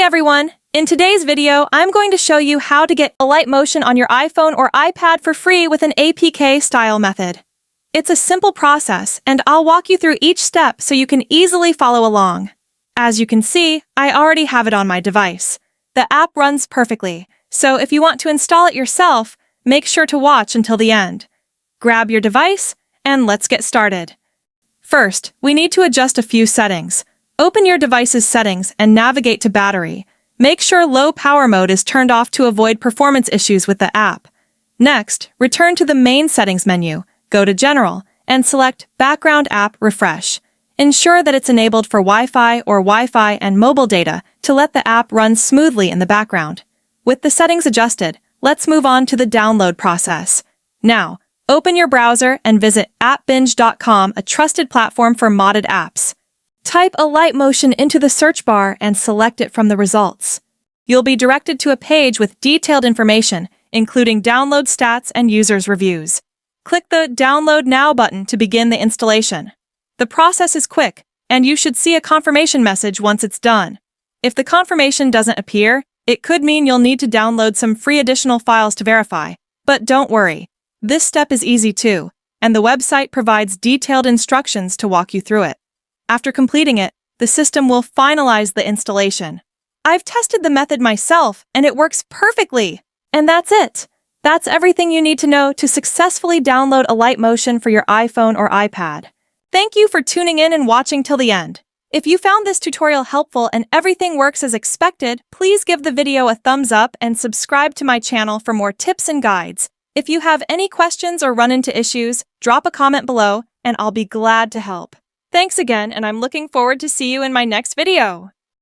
everyone! In today's video, I'm going to show you how to get Alight Motion on your iPhone or iPad for free with an APK style method. It's a simple process, and I'll walk you through each step so you can easily follow along. As you can see, I already have it on my device. The app runs perfectly, so if you want to install it yourself, make sure to watch until the end. Grab your device, and let's get started. First, we need to adjust a few settings. Open your device's settings and navigate to battery. Make sure low power mode is turned off to avoid performance issues with the app. Next, return to the main settings menu, go to General, and select Background App Refresh. Ensure that it's enabled for Wi-Fi or Wi-Fi and mobile data to let the app run smoothly in the background. With the settings adjusted, let's move on to the download process. Now, open your browser and visit appbinge.com, a trusted platform for modded apps. Type Alight Motion into the search bar and select it from the results. You'll be directed to a page with detailed information, including download stats and users' reviews. Click the Download Now button to begin the installation. The process is quick, and you should see a confirmation message once it's done. If the confirmation doesn't appear, it could mean you'll need to download some free additional files to verify. But don't worry, this step is easy too, and the website provides detailed instructions to walk you through it. After completing it, the system will finalize the installation. I've tested the method myself, and it works perfectly. And that's it. That's everything you need to know to successfully download Alight Motion for your iPhone or iPad. Thank you for tuning in and watching till the end. If you found this tutorial helpful and everything works as expected, please give the video a thumbs up and subscribe to my channel for more tips and guides. If you have any questions or run into issues, drop a comment below, and I'll be glad to help. Thanks again, and I'm looking forward to see you in my next video.